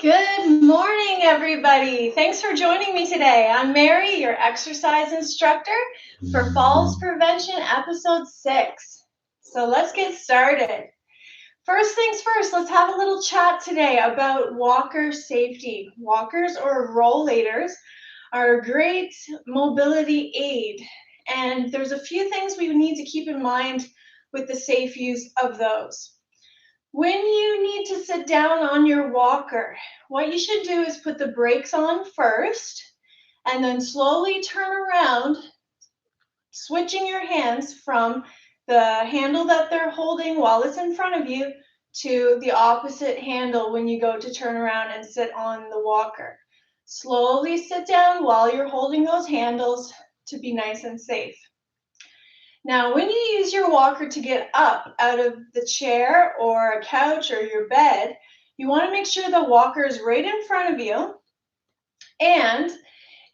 Good morning, everybody. Thanks for joining me today. I'm Mary, your exercise instructor for Falls Prevention Episode 6. So let's get started. First things first, let's have a little chat today about walker safety. Walkers or rollators are a great mobility aid, and there's a few things we need to keep in mind with the safe use of those. When you need to sit down on your walker, what you should do is put the brakes on first and then slowly turn around, switching your hands from the handle that they're holding while it's in front of you to the opposite handle when you go to turn around and sit on the walker. Slowly sit down while you're holding those handles to be nice and safe. Now, when you use your walker to get up out of the chair or a couch or your bed, you want to make sure the walker is right in front of you, and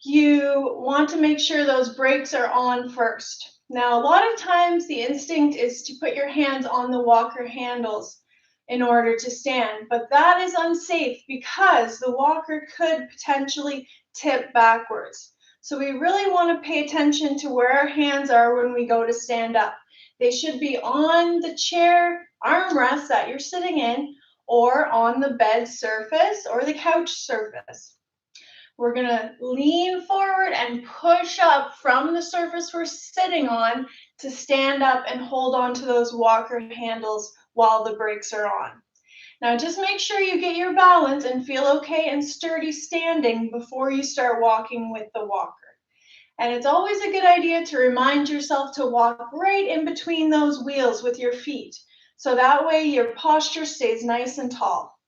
you want to make sure those brakes are on first. Now, a lot of times the instinct is to put your hands on the walker handles in order to stand, but that is unsafe because the walker could potentially tip backwards. So we really want to pay attention to where our hands are when we go to stand up. They should be on the chair armrest that you're sitting in, or on the bed surface or the couch surface. We're going to lean forward and push up from the surface we're sitting on to stand up and hold on to those walker handles while the brakes are on. Now, just make sure you get your balance and feel okay and sturdy standing before you start walking with the walker. And it's always a good idea to remind yourself to walk right in between those wheels with your feet, so that way your posture stays nice and tall.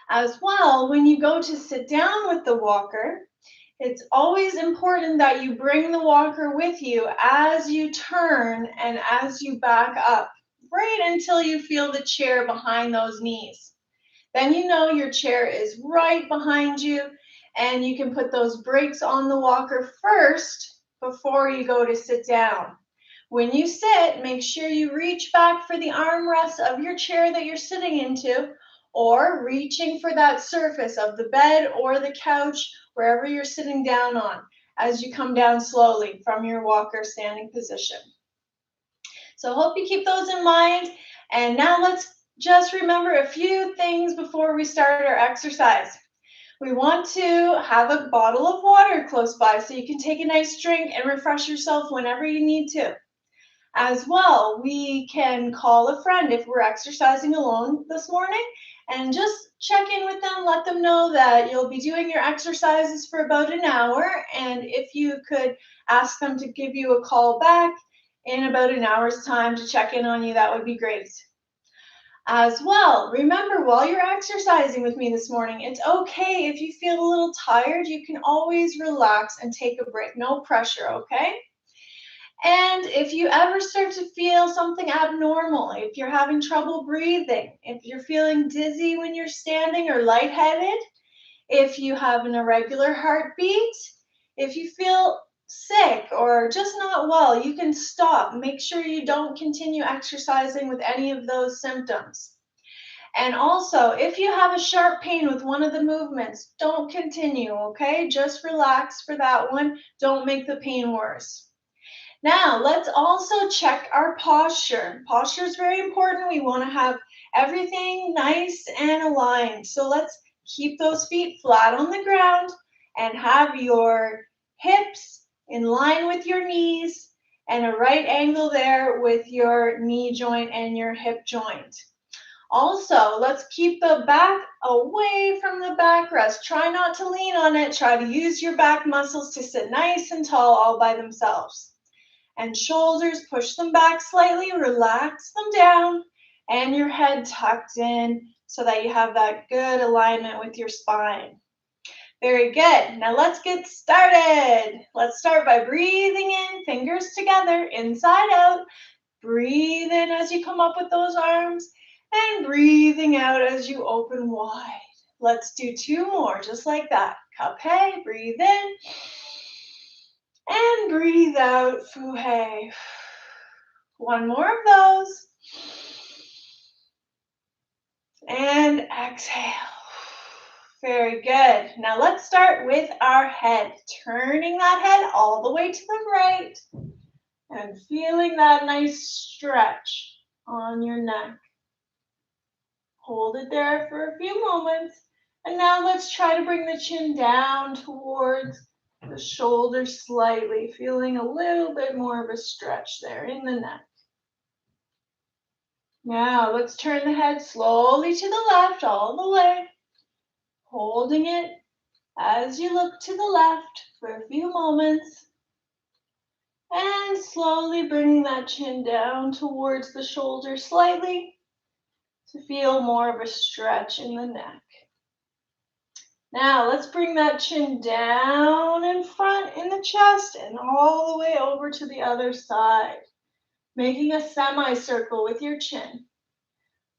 As well, when you go to sit down with the walker, it's always important that you bring the walker with you as you turn and as you back up, right until you feel the chair behind those knees. Then you know your chair is right behind you, and you can put those brakes on the walker first before you go to sit down. When you sit, make sure you reach back for the armrest of your chair that you're sitting into, or reaching for that surface of the bed or the couch, wherever you're sitting down on, as you come down slowly from your walker standing position. So I hope you keep those in mind. And now let's just remember a few things before we start our exercise. We want to have a bottle of water close by so you can take a nice drink and refresh yourself whenever you need to. As well, we can call a friend if we're exercising alone this morning and just check in with them, let them know that you'll be doing your exercises for about an hour, and if you could ask them to give you a call back in about an hour's time to check in on you, that would be great. As well, remember, while you're exercising with me this morning, it's okay if you feel a little tired. You can always relax and take a break. No pressure, okay? And if you ever start to feel something abnormal, if you're having trouble breathing, if you're feeling dizzy when you're standing or lightheaded, if you have an irregular heartbeat, if you feel sick or just not well, you can stop. Make sure you don't continue exercising with any of those symptoms. And also, if you have a sharp pain with one of the movements, don't continue, okay? Just relax for that one. Don't make the pain worse. Now, let's also check our posture. Posture is very important. We want to have everything nice and aligned. So let's keep those feet flat on the ground and have your hips in line with your knees and a right angle there with your knee joint and your hip joint. Also, let's keep the back away from the backrest. Try not to lean on it. Try to use your back muscles to sit nice and tall all by themselves. And shoulders, push them back slightly, relax them down, and your head tucked in so that you have that good alignment with your spine. Very good. Now let's get started. Let's start by breathing in, fingers together, inside out. Breathe in as you come up with those arms, and breathing out as you open wide. Let's do two more, just like that. Kaphe, breathe in. And breathe out, fuhe. One more of those. And exhale. Very good. Now let's start with our head. Turning that head all the way to the right and feeling that nice stretch on your neck. Hold it there for a few moments. And now let's try to bring the chin down towards the shoulders slightly, feeling a little bit more of a stretch there in the neck. Now let's turn the head slowly to the left all the way, holding it as you look to the left for a few moments, and slowly bringing that chin down towards the shoulder slightly to feel more of a stretch in the neck. Now let's bring that chin down in front in the chest and all the way over to the other side, making a semicircle with your chin.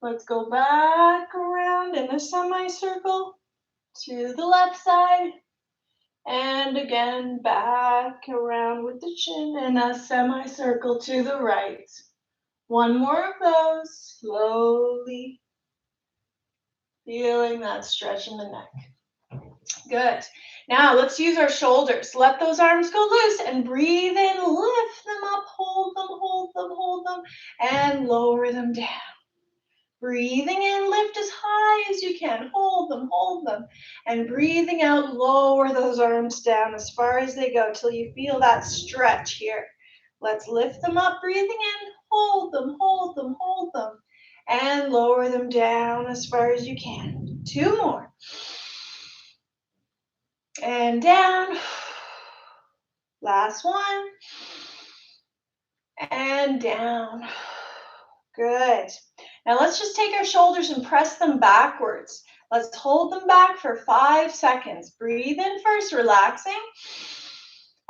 Let's go back around in a semicircle to the left side, and again back around with the chin in a semicircle to the right. One more of those, slowly feeling that stretch in the neck. Good. Now let's use our shoulders. Let those arms go loose and breathe in, lift them up, hold them, hold them, hold them, and lower them down. Breathing in, lift as high as you can, hold them, and breathing out, lower those arms down as far as they go till you feel that stretch here. Let's lift them up, breathing in, hold them, hold them, hold them, and lower them down as far as you can. Two more. And down. Last one. And down. Good. Now let's just take our shoulders and press them backwards. Let's hold them back for 5 seconds. Breathe in first, relaxing.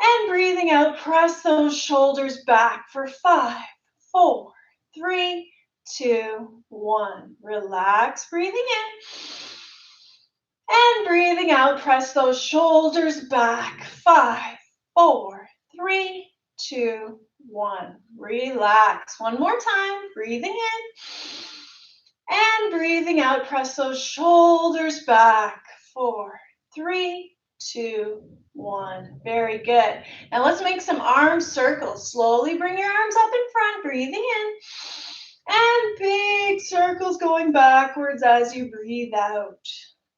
And breathing out, press those shoulders back for 5, 4, 3, 2, 1. Relax, breathing in. And breathing out, press those shoulders back. 5, 4, 3, 2, 1. Relax. One more time. Breathing in. And breathing out, press those shoulders back. 4, 3, 2, 1. Very good. Now let's make some arm circles. Slowly bring your arms up in front. Breathing in. And big circles going backwards as you breathe out.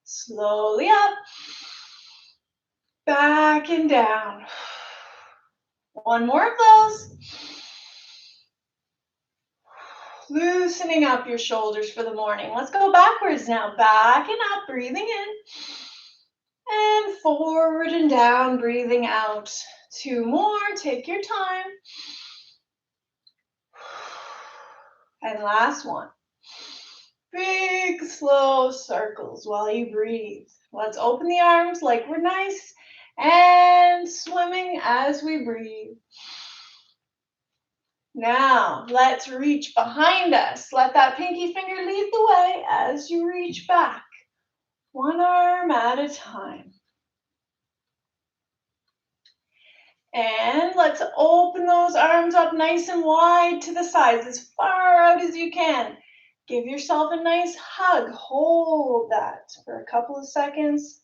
Slowly up, back and down. One more of those. Loosening up your shoulders for the morning. Let's go backwards now. Back and up, breathing in. And forward and down, breathing out. Two more, take your time. And last one. Big, slow circles while you breathe. Let's open the arms like we're nice and swimming as we breathe. Now, let's reach behind us. Let that pinky finger lead the way as you reach back. One arm at a time. And let's open those arms up nice and wide to the sides, as far out as you can. Give yourself a nice hug. Hold that for a couple of seconds.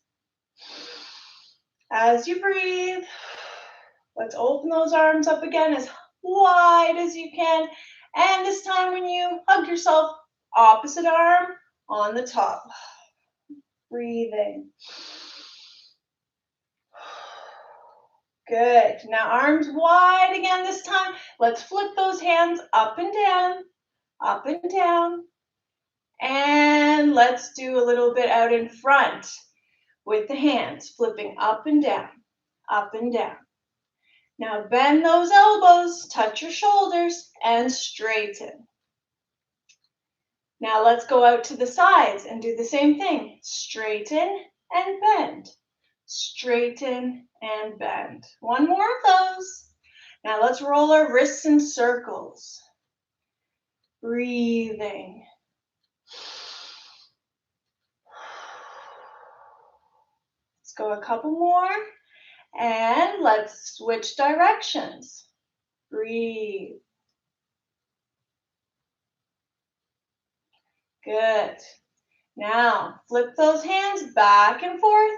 As you breathe, let's open those arms up again as wide as you can. And this time when you hug yourself, opposite arm on the top. Breathing. Good. Now arms wide again this time. Let's flip those hands up and down, up and down. And let's do a little bit out in front with the hands, flipping up and down, up and down. Now bend those elbows, touch your shoulders, and straighten. Now let's go out to the sides and do the same thing. Straighten and bend. Straighten and bend. One more of those. Now let's roll our wrists in circles. Breathing. Let's go a couple more. And let's switch directions. Breathe. Good. Now, flip those hands back and forth,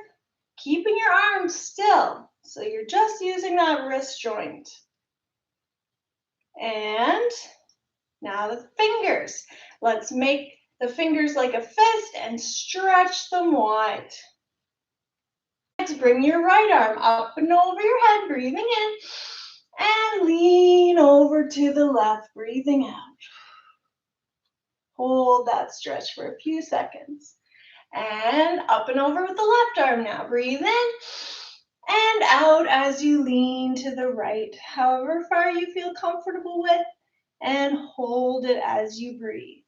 keeping your arms still. So you're just using that wrist joint. And now the fingers. Let's make the fingers like a fist and stretch them wide. Next, bring your right arm up and over your head, breathing in. And lean over to the left, breathing out. Hold that stretch for a few seconds. And up and over with the left arm now. Breathe in and out as you lean to the right, however far you feel comfortable with, and hold it as you breathe.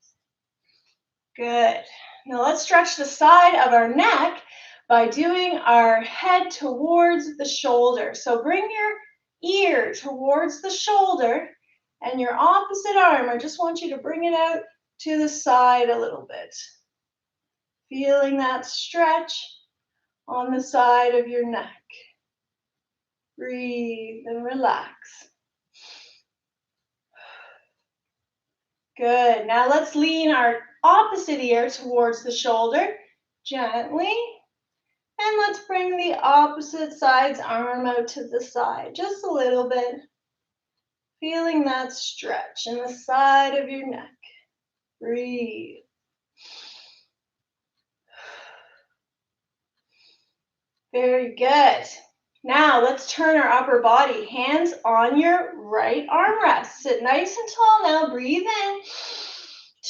Good. Now let's stretch the side of our neck by doing our head towards the shoulder. So bring your ear towards the shoulder and your opposite arm, I just want you to bring it out to the side a little bit. Feeling that stretch on the side of your neck. Breathe and relax. Good. Now let's lean our opposite ear towards the shoulder gently. And let's bring the opposite side's arm out to the side, just a little bit. Feeling that stretch in the side of your neck. Breathe. Very good. Now let's turn our upper body. Hands on your right armrest. Sit nice and tall now. Breathe in.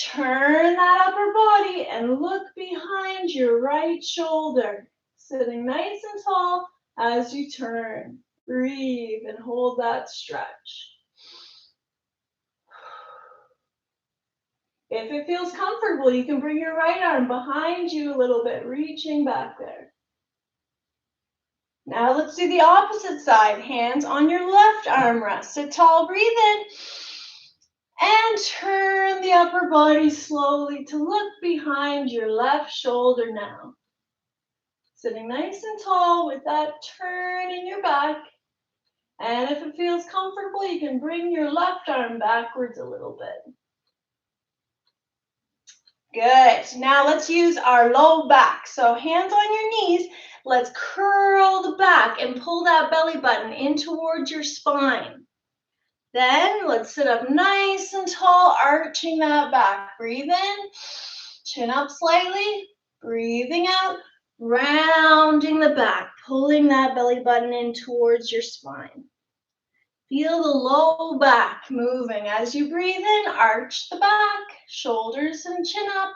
Turn that upper body and look behind your right shoulder. Sitting nice and tall as you turn. Breathe and hold that stretch. If it feels comfortable, you can bring your right arm behind you a little bit, reaching back there. Now let's do the opposite side. Hands on your left armrest. Sit tall, breathe in. And turn the upper body slowly to look behind your left shoulder now. Sitting nice and tall with that turn in your back. And if it feels comfortable, you can bring your left arm backwards a little bit. Good. Now let's use our low back. So hands on your knees. Let's curl the back and pull that belly button in towards your spine. Then let's sit up nice and tall, arching that back. Breathe in, chin up slightly, breathing out, rounding the back, pulling that belly button in towards your spine. Feel the low back moving. As you breathe in, arch the back, shoulders and chin up.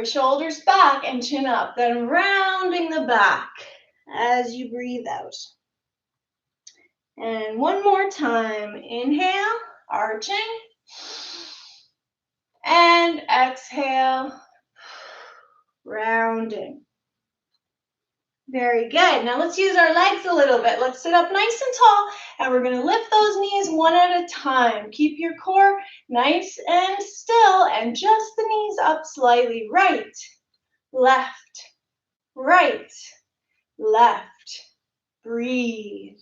Shoulders back and chin up. Then rounding the back as you breathe out. And one more time. Inhale, arching. And exhale, rounding. Very good. Now let's use our legs a little bit. Let's sit up nice and tall, and we're going to lift those knees one at a time. Keep your core nice and still, and just the knees up slightly. Right, left, right, left. Breathe.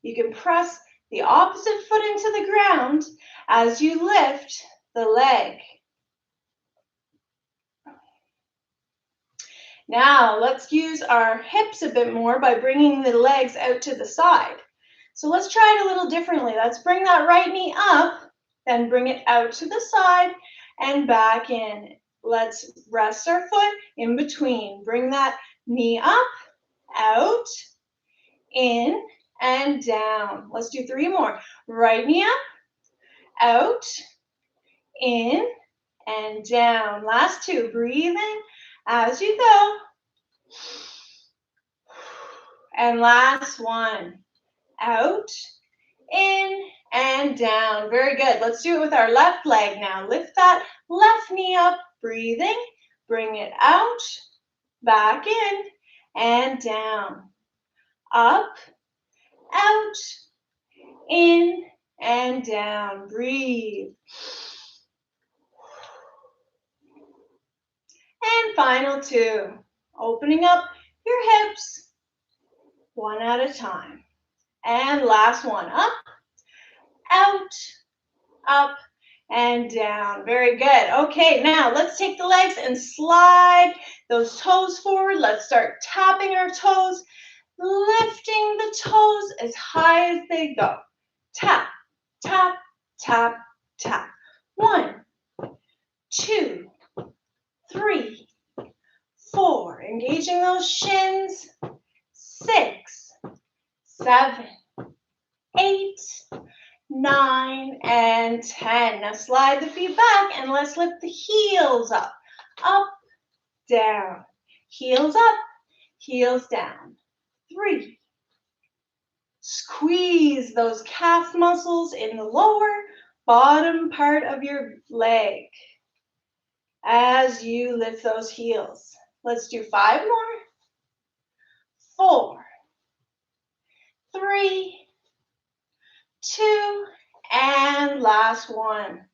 You can press the opposite foot into the ground as you lift the leg. Now, let's use our hips a bit more by bringing the legs out to the side. So let's try it a little differently. Let's bring that right knee up, then bring it out to the side and back in. Let's rest our foot in between. Bring that knee up, out, in, and down. Let's do 3 more. Right knee up, out, in, and down. Last 2. Breathing as you go. And last 1. Out, in, and down. Very good. Let's do it with our left leg now. Lift that left knee up, breathing. Bring it out, back in, and down. Up, out, in, and down. Breathe. And final 2. Opening up your hips, one at a time. And last 1. Up, out, up, and down. Very good. Okay, now let's take the legs and slide those toes forward. Let's start tapping our toes, lifting the toes as high as they go. Tap, tap, tap, tap. 1, 2, 3, 4. Engaging those shins. 6, 7, 8, 9, and 10. Now slide the feet back and let's lift the heels up. Up, down. Heels up, heels down. 3. Squeeze those calf muscles in the lower bottom part of your leg as you lift those heels. Let's do 5 more. 4, 3, 2, and last one.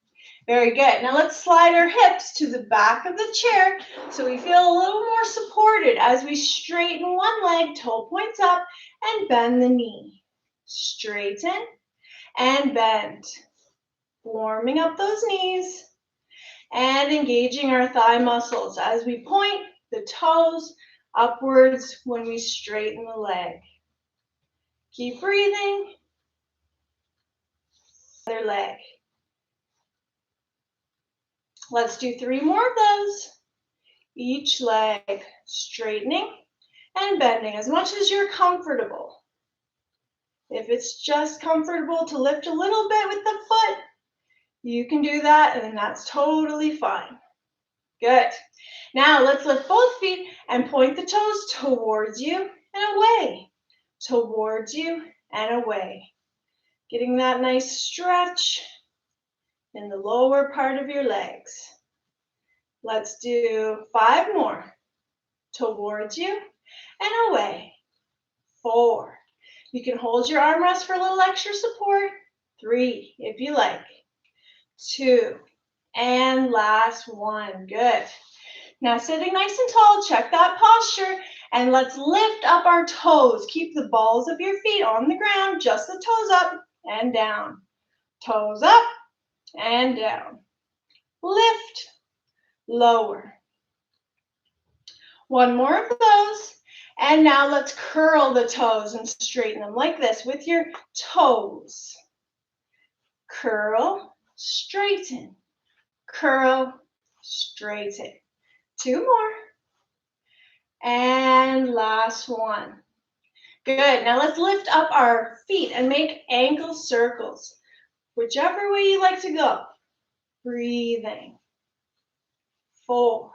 Very good. Now let's slide our hips to the back of the chair so we feel a little more supported as we straighten one leg, toe points up, and bend the knee. Straighten and bend. Warming up those knees and engaging our thigh muscles as we point the toes upwards when we straighten the leg. Keep breathing. Other leg. Let's do 3 more of those. Each leg straightening and bending as much as you're comfortable. If it's just comfortable to lift a little bit with the foot, you can do that, and then that's totally fine. Good. Now let's lift both feet and point the toes towards you and away. Towards you and away. Getting that nice stretch in the lower part of your legs. Let's do 5 more. Towards you and away. 4. You can hold your armrest for a little extra support. 3, if you like. 2, and last one. Good. Now sitting nice and tall, check that posture, and let's lift up our toes. Keep the balls of your feet on the ground, just the toes up and down. Toes up and down. Lift, lower. 1 more of those. And now let's curl the toes and straighten them like this with your toes. Curl, straighten. Curl, straighten. 2 more. And last one. Good. Now let's lift up our feet and make ankle circles. Whichever way you like to go. Breathing. 4,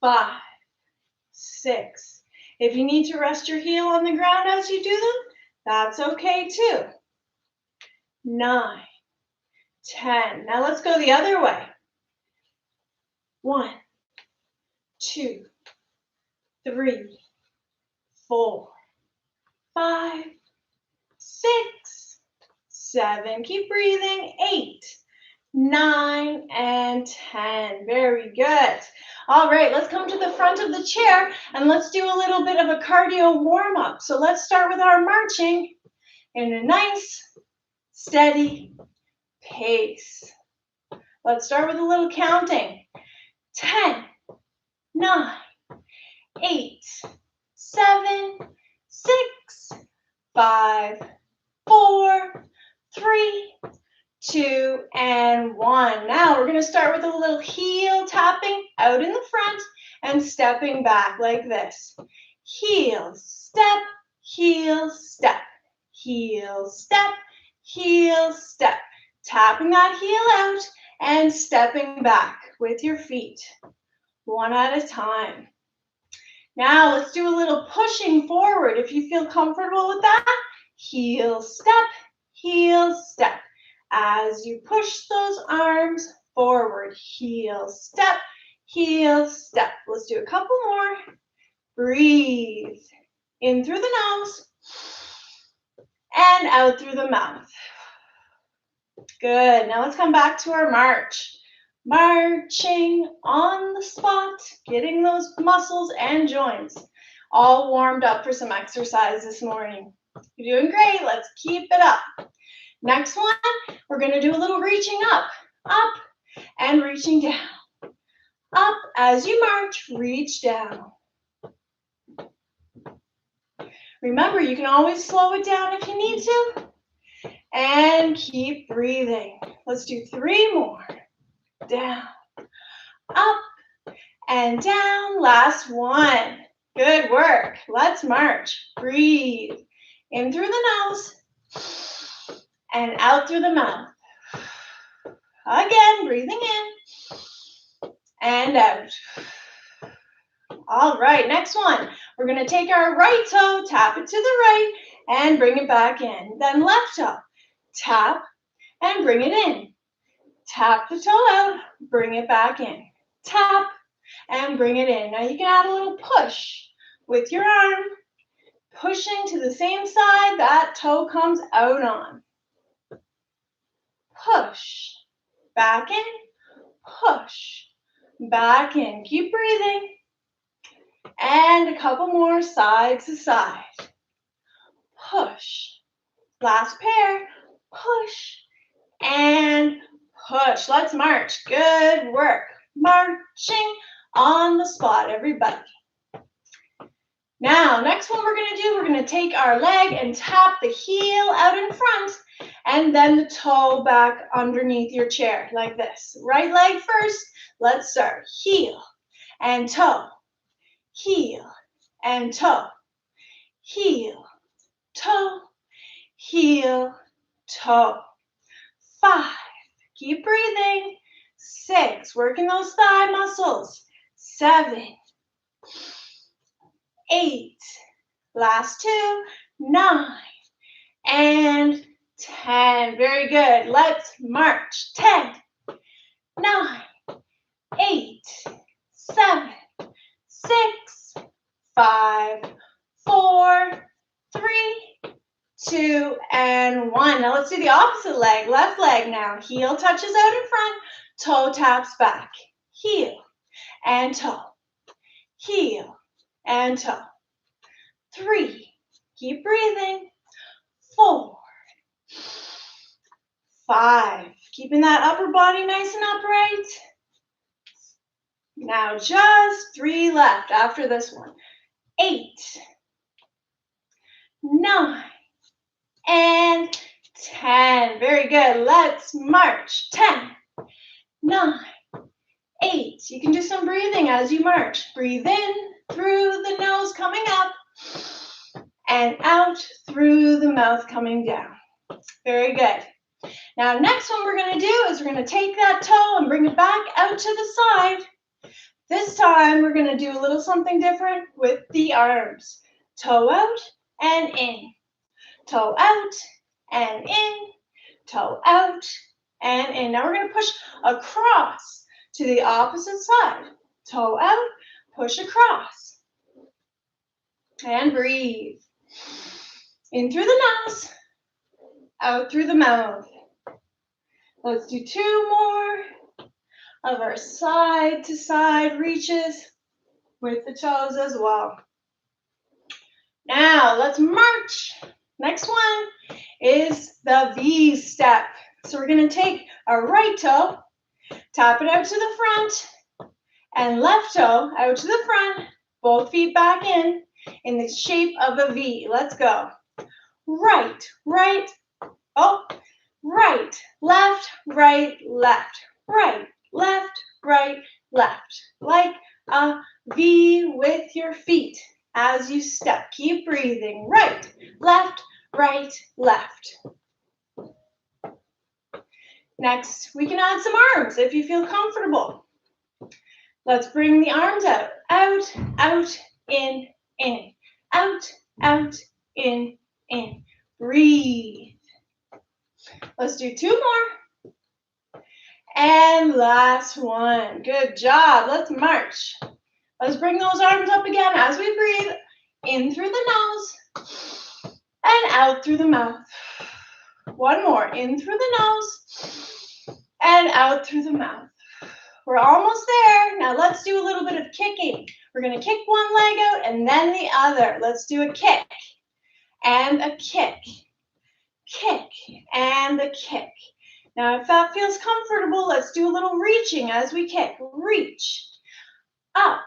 5, 6. If you need to rest your heel on the ground as you do them, that's okay too. 9, 10. Now let's go the other way. 1, 2, 3, 4, 5, 6, 7. Keep breathing. 8, 9, and 10. Very good. All right, let's come to the front of the chair and let's do a little bit of a cardio warm-up. So let's start with our marching in a nice, steady pace. Let's start with a little counting. 10, 9, 8, 7, 6, 5, 4, 3, 2, and 1. Now we're going to start with a little heel tapping out in the front and stepping back like this. Heel, step, heel, step, heel, step, heel, step. Tapping that heel out and stepping back with your feet, one at a time. Now let's do a little pushing forward. If you feel comfortable with that, heel, step. As you push those arms forward, heel, step. Let's do a couple more. Breathe in through the nose and out through the mouth. Good. Now let's come back to our march. Marching on the spot, getting those muscles and joints all warmed up for some exercise this morning. You're doing great. Let's keep it up. Next one, we're going to do a little reaching up. up, and reaching down. Up as you march, reach down. Remember, you can always slow it down if you need to. And keep breathing. Let's do 3 more. Down, up, and down. Last one. Good work. Let's march. Breathe. In through the nose and out through the mouth. Again, breathing in and out. All right, next one. We're going to take our right toe, tap it to the right, and bring it back in. Then left toe, tap and bring it in. Tap the toe out, bring it back in. Tap and bring it in. Now you can add a little push with your arm, pushing to the same side that toe comes out on. Push, back in, push, back in. Keep breathing. And a couple more side to side. Push. Last pair. Push and push. Let's march. Good work. Marching on the spot, everybody. Now, next one we're going to take our leg and tap the heel out in front and then the toe back underneath your chair like this. Right leg first. Let's start. Heel and toe. Heel and toe. Heel, toe, heel, toe. 5. Keep breathing. 6. Working those thigh muscles. 7. 8. Last 2. 9. And 10. Very good. Let's march. 10. 9. 8. 7. 6. 5. 4. 3. 2 and 1. Now let's do the opposite leg. Left leg now. Heel touches out in front. Toe taps back. Heel and toe. Heel and toe. 3. Keep breathing. 4. 5. Keeping that upper body nice and upright. Now just 3 left after this one. 8. 9. And 10. Very good. Let's march. 10, 9, 8. You can do some breathing as you march. Breathe in through the nose coming up and out through the mouth coming down. Very good. Now, next one we're going to do is we're going to take that toe and bring it back out to the side. This time we're going to do a little something different with the arms. Toe out and in. Toe out and in, toe out and in. Now we're going to push across to the opposite side. Toe out, push across. And breathe. In through the nose, out through the mouth. Let's do 2 more of our side to side reaches with the toes as well. Now let's march. Next one is the V step. So we're going to take our right toe, tap it out to the front, and left toe out to the front, both feet back in the shape of a V. Let's go. Right, right, oh, right, left, right, left, right, left, right, left. Like a V with your feet as you step. Keep breathing. Right, left, right, left. Next, we can add some arms if you feel comfortable. Let's bring the arms out. Out, out, in, out, out, in. Breathe. Let's do 2 more. And last one. Good job. Let's march. Let's bring those arms up again as we breathe. In through the nose and out through the mouth. 1 more. In through the nose and out through the mouth. We're almost there. Now let's do a little bit of kicking. We're going to kick one leg out and then the other. Let's do a kick and a kick. Kick and a kick. Now, if that feels comfortable, let's do a little reaching as we kick. Reach up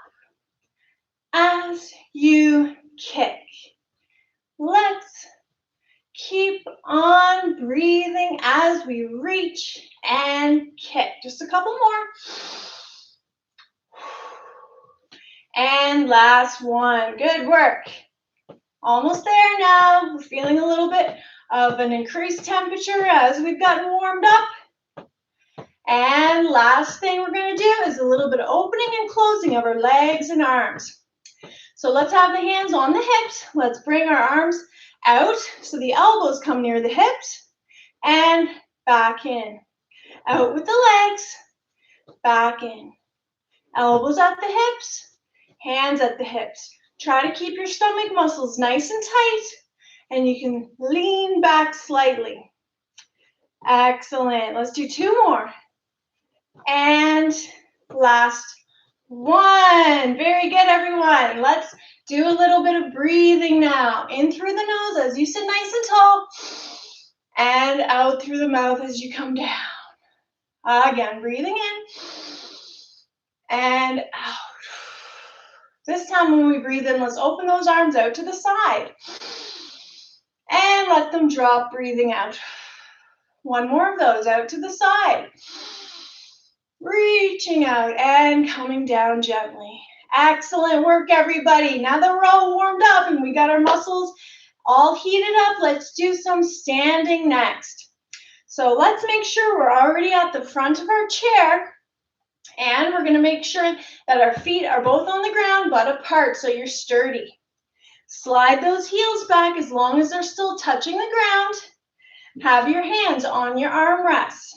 as you kick. Let's keep on breathing as we reach and kick. Just a couple more. And last one. Good work. Almost there now. We're feeling a little bit of an increased temperature as we've gotten warmed up. And last thing we're going to do is a little bit of opening and closing of our legs and arms. So let's have the hands on the hips. Let's bring our arms out so the elbows come near the hips and back in. Out with the legs, back in. Elbows at the hips, hands at the hips. Try to keep your stomach muscles nice and tight, and you can lean back slightly. Excellent. Let's do two more. And last one. Very good, everyone. Let's do a little bit of breathing now. In through the nose as you sit nice and tall, and out through the mouth as you come down. Again, breathing in and out. This time when we breathe in, let's open those arms out to the side and let them drop, breathing out. One more of those, out to the side. Reaching out and coming down gently. Excellent work, everybody. Now that we're all warmed up and we got our muscles all heated up, let's do some standing next. So let's make sure we're already at the front of our chair, and we're going to make sure that our feet are both on the ground but apart so you're sturdy. Slide those heels back as long as they're still touching the ground. Have your hands on your armrests.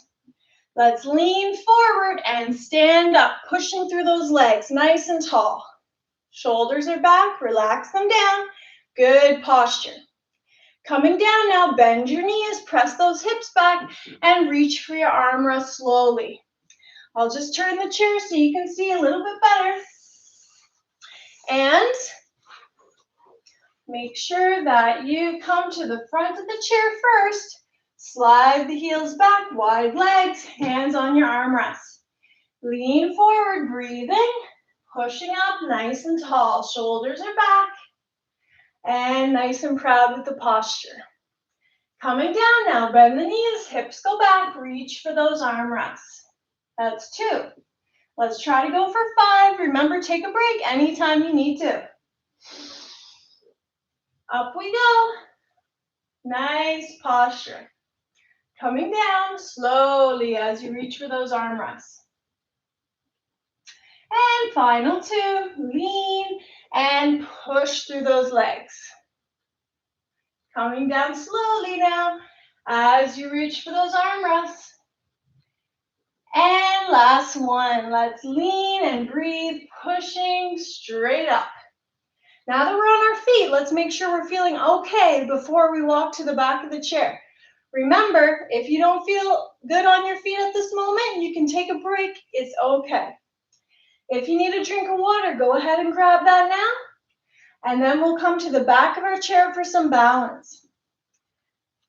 Let's lean forward and stand up, pushing through those legs nice and tall. Shoulders are back, relax them down. Good posture. Coming down now, bend your knees, press those hips back, and reach for your armrest slowly. I'll just turn the chair so you can see a little bit better. And make sure that you come to the front of the chair first. Slide the heels back, wide legs, hands on your armrests. Lean forward, breathing, pushing up nice and tall. Shoulders are back, and nice and proud with the posture. Coming down now, bend the knees, hips go back, reach for those armrests. That's 2. Let's try to go for 5. Remember, take a break anytime you need to. Up we go. Nice posture. Coming down slowly as you reach for those armrests. And final 2, lean and push through those legs. Coming down slowly now as you reach for those armrests. And last one, let's lean and breathe, pushing straight up. Now that we're on our feet, let's make sure we're feeling okay before we walk to the back of the chair. Remember, if you don't feel good on your feet at this moment, you can take a break. It's okay. If you need a drink of water, go ahead and grab that now. And then we'll come to the back of our chair for some balance.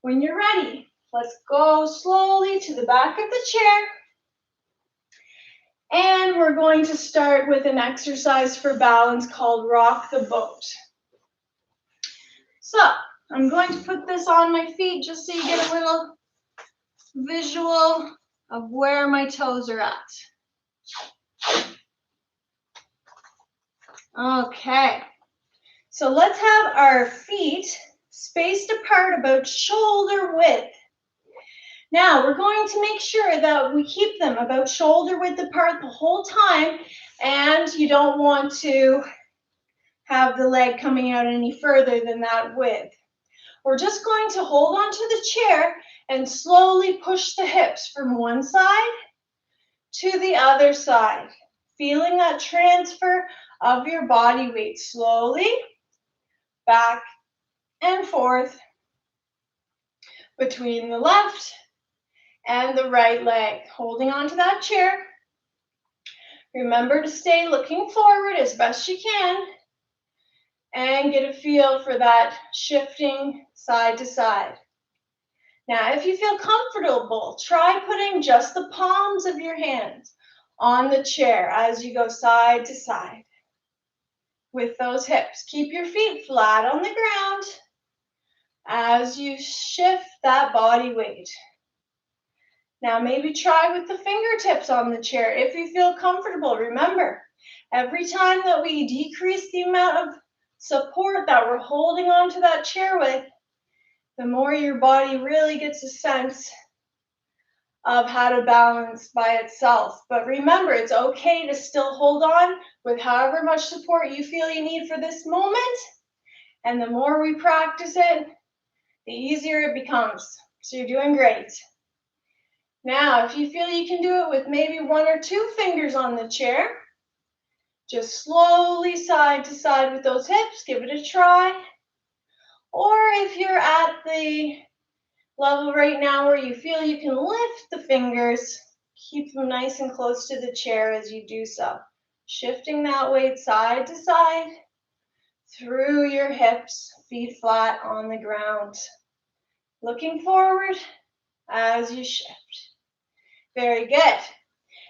When you're ready, let's go slowly to the back of the chair. And we're going to start with an exercise for balance called Rock the Boat. So, I'm going to put this on my feet just so you get a little visual of where my toes are at. Okay, so let's have our feet spaced apart about shoulder width. Now, we're going to make sure that we keep them about shoulder width apart the whole time, and you don't want to have the leg coming out any further than that width. We're just going to hold onto the chair and slowly push the hips from one side to the other side, feeling that transfer of your body weight slowly back and forth between the left and the right leg, holding onto that chair. Remember to stay looking forward as best you can and get a feel for that shifting side to side. Now, if you feel comfortable, try putting just the palms of your hands on the chair as you go side to side. With those hips, keep your feet flat on the ground as you shift that body weight. Now, maybe try with the fingertips on the chair if you feel comfortable. Remember, every time that we decrease the amount of support that we're holding onto that chair with, the more your body really gets a sense of how to balance by itself. But remember, it's okay to still hold on with however much support you feel you need for this moment. And the more we practice it, the easier it becomes. So you're doing great. Now, if you feel you can do it with maybe 1 or 2 fingers on the chair, just slowly side to side with those hips, give it a try. Or if you're at the level right now where you feel you can lift the fingers, keep them nice and close to the chair as you do so. Shifting that weight side to side through your hips, feet flat on the ground. Looking forward as you shift. Very good.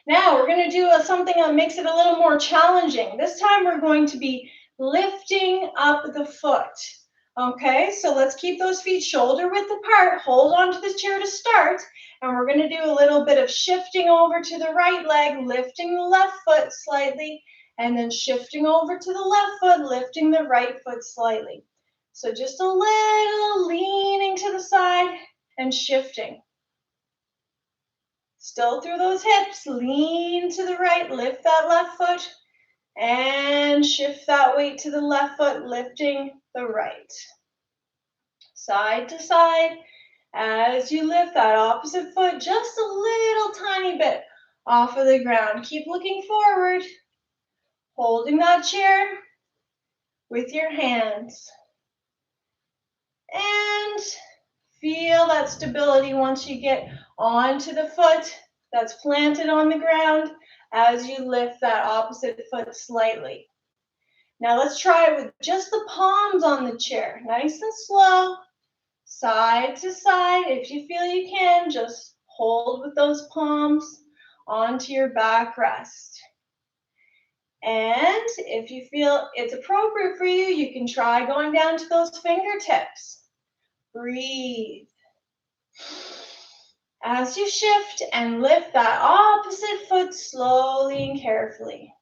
Now we're going to do something that makes it a little more challenging. This time we're going to be lifting up the foot. Okay, so let's keep those feet shoulder width apart. Hold on to the chair to start. And we're going to do a little bit of shifting over to the right leg, lifting the left foot slightly, and then shifting over to the left foot, lifting the right foot slightly. So just a little leaning to the side and shifting. Still through those hips, lean to the right, lift that left foot, and shift that weight to the left foot, lifting the right. Side to side, as you lift that opposite foot just a little tiny bit off of the ground. Keep looking forward, holding that chair with your hands. And feel that stability once you get onto the foot that's planted on the ground as you lift that opposite foot slightly. Now let's try it with just the palms on the chair, nice and slow, side to side. If you feel you can, just hold with those palms onto your backrest. And if you feel it's appropriate for you, you can try going down to those fingertips. Breathe. As you shift and lift that opposite foot slowly and carefully.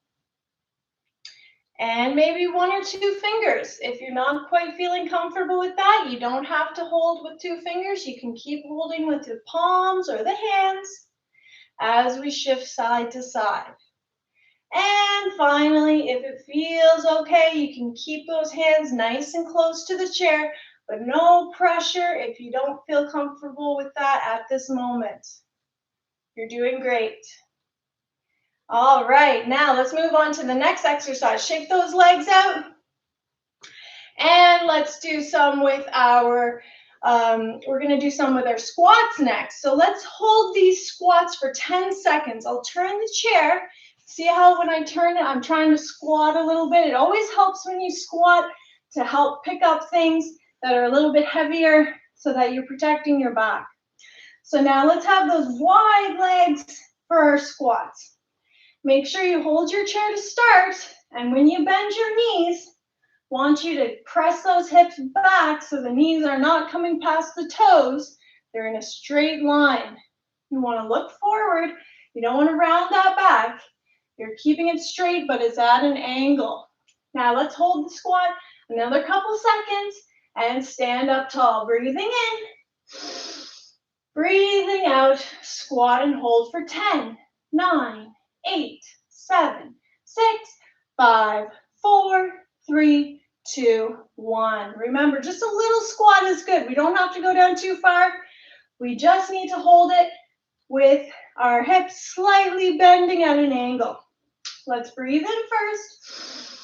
And maybe 1 or 2 fingers. If you're not quite feeling comfortable with that, you don't have to hold with 2 fingers. You can keep holding with the palms or the hands as we shift side to side. And finally, if it feels okay, you can keep those hands nice and close to the chair, but no pressure if you don't feel comfortable with that at this moment. You're doing great. All right, now let's move on to the next exercise. Shake those legs out. And let's do some with our, we're gonna do some with our squats next. So let's hold these squats for 10 seconds. I'll turn the chair. See how when I turn it, I'm trying to squat a little bit. It always helps when you squat to help pick up things that are a little bit heavier so that you're protecting your back. So now let's have those wide legs for our squats. Make sure you hold your chair to start, and when you bend your knees, want you to press those hips back so the knees are not coming past the toes. They're in a straight line. You want to look forward. You don't want to round that back. You're keeping it straight, but it's at an angle. Now let's hold the squat another couple seconds and stand up tall. Breathing in, breathing out, squat and hold for 10, 9, 8, 7, 6, 5, 4, 3, 2, 1. Remember, just a little squat is good. We don't have to go down too far. We just need to hold it with our hips slightly bending at an angle. Let's breathe in first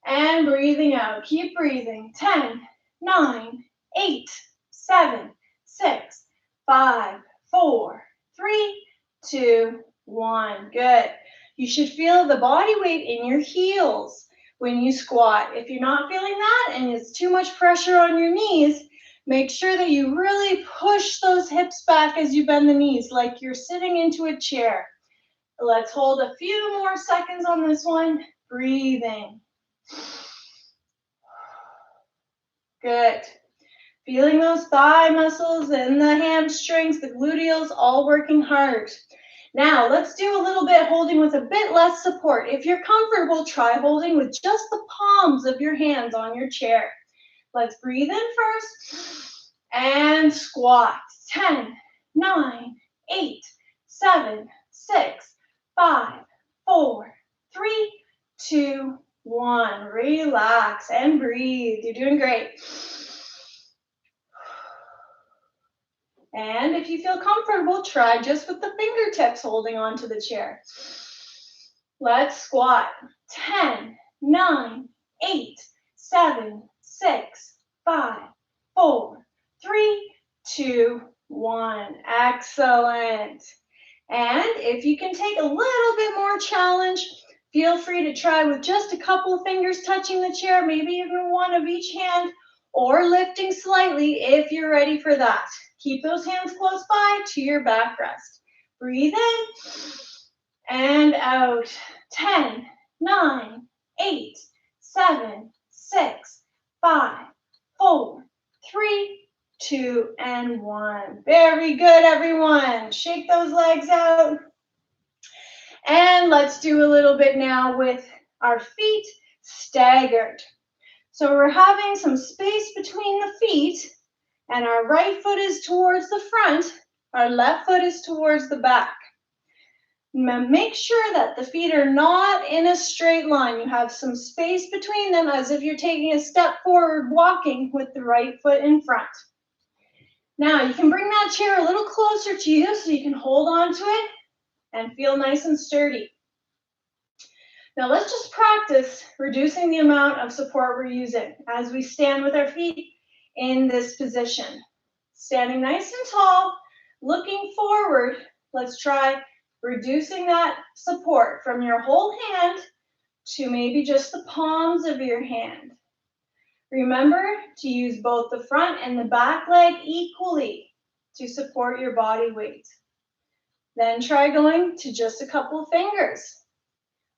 and breathing out. Keep breathing. 10, 9, 8, 7, 6, 5, 4, 3, 2, 1. Good. You should feel the body weight in your heels when you squat. If you're not feeling that and it's too much pressure on your knees, Make sure that you really push those hips back as you bend the knees, like you're sitting into a chair. Let's hold a few more seconds on this one. Breathing. Good. Feeling those thigh muscles and the hamstrings, the gluteals, all working hard. Now, let's do a little bit holding with a bit less support. If you're comfortable, try holding with just the palms of your hands on your chair. Let's breathe in first and squat. 10, 9, 8, 7, 6, 5, 4, 3, 2, 1. Relax and breathe. You're doing great. And if you feel comfortable, try just with the fingertips holding onto the chair. Let's squat. 10, 9, 8, 7, 6, 5, 4, 3, 2, 1. Excellent. And if you can take a little bit more challenge, feel free to try with just a couple of fingers touching the chair, maybe even one of each hand, or lifting slightly if you're ready for that. Keep those hands close by to your back rest. Breathe in and out. 10, 9, 8, 7, 6, 5, 4, 3, 2, and 1. Very good, everyone. Shake those legs out. And let's do a little bit now with our feet staggered. So we're having some space between the feet, and our right foot is towards the front, our left foot is towards the back. Make sure that the feet are not in a straight line. You have some space between them as if you're taking a step forward, walking with the right foot in front. Now you can bring that chair a little closer to you so you can hold on to it and feel nice and sturdy. Now let's just practice reducing the amount of support we're using as we stand with our feet in this position. Standing nice and tall, looking forward, let's try reducing that support from your whole hand to maybe just the palms of your hand. Remember to use both the front and the back leg equally to support your body weight. Then try going to just a couple fingers